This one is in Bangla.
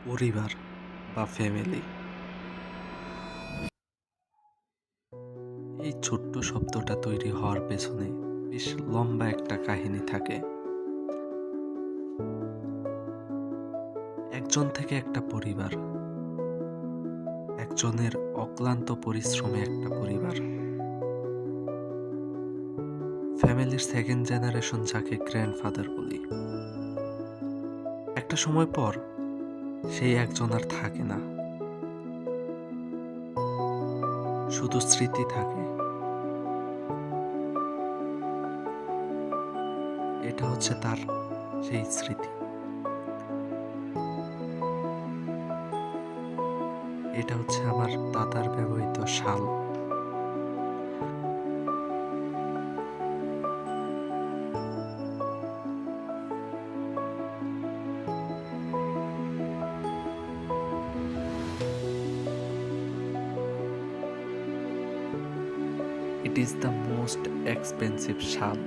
পরিবার বা ফ্যামিলি, এই ছোট্ট শব্দটা তৈরি হওয়ার পেছনে বেশ লম্বা একটা কাহিনী থাকে। একজন থেকে একটা পরিবার, একজনের অক্লান্ত পরিশ্রমে একটা পরিবার, ফ্যামিলির সেকেন্ড জেনারেশন যাকে গ্র্যান্ডফাদার বলি। একটা সময় পর সেই একজন আর থাকে না, শুধু স্মৃতি থাকে। এটা হচ্ছে তার সেই স্মৃতি, এটা হচ্ছে আমার দাদার ব্যবহৃত শাল। It is the most expensive শাল।